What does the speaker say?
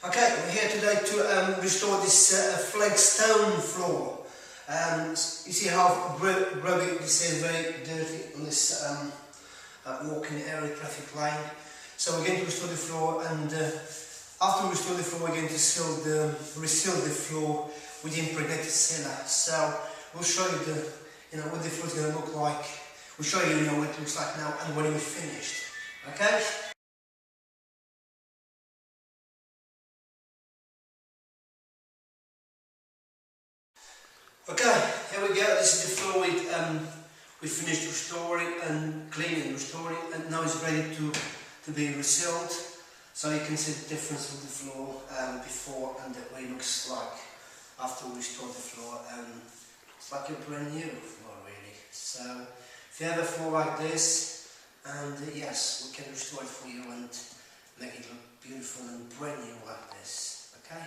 Okay, we're here today to restore this flagstone floor. You see how grubby this is, very dirty on this walking area, traffic line. So we're going to restore the floor, and after we restore the floor, we're going to reseal the floor with impregnated sealer. So we'll show you what the floor is going to look like. We'll show you, what it looks like now and when we're finished. Okay? Okay, here we go. This is the floor we finished restoring and cleaning, and now it's ready to be resealed. So you can see the difference with the floor before and what it looks like after we restore the floor. It's like a brand new floor, really. So if you have a floor like this, and yes, we can restore it for you and make it look beautiful and brand new like this. Okay.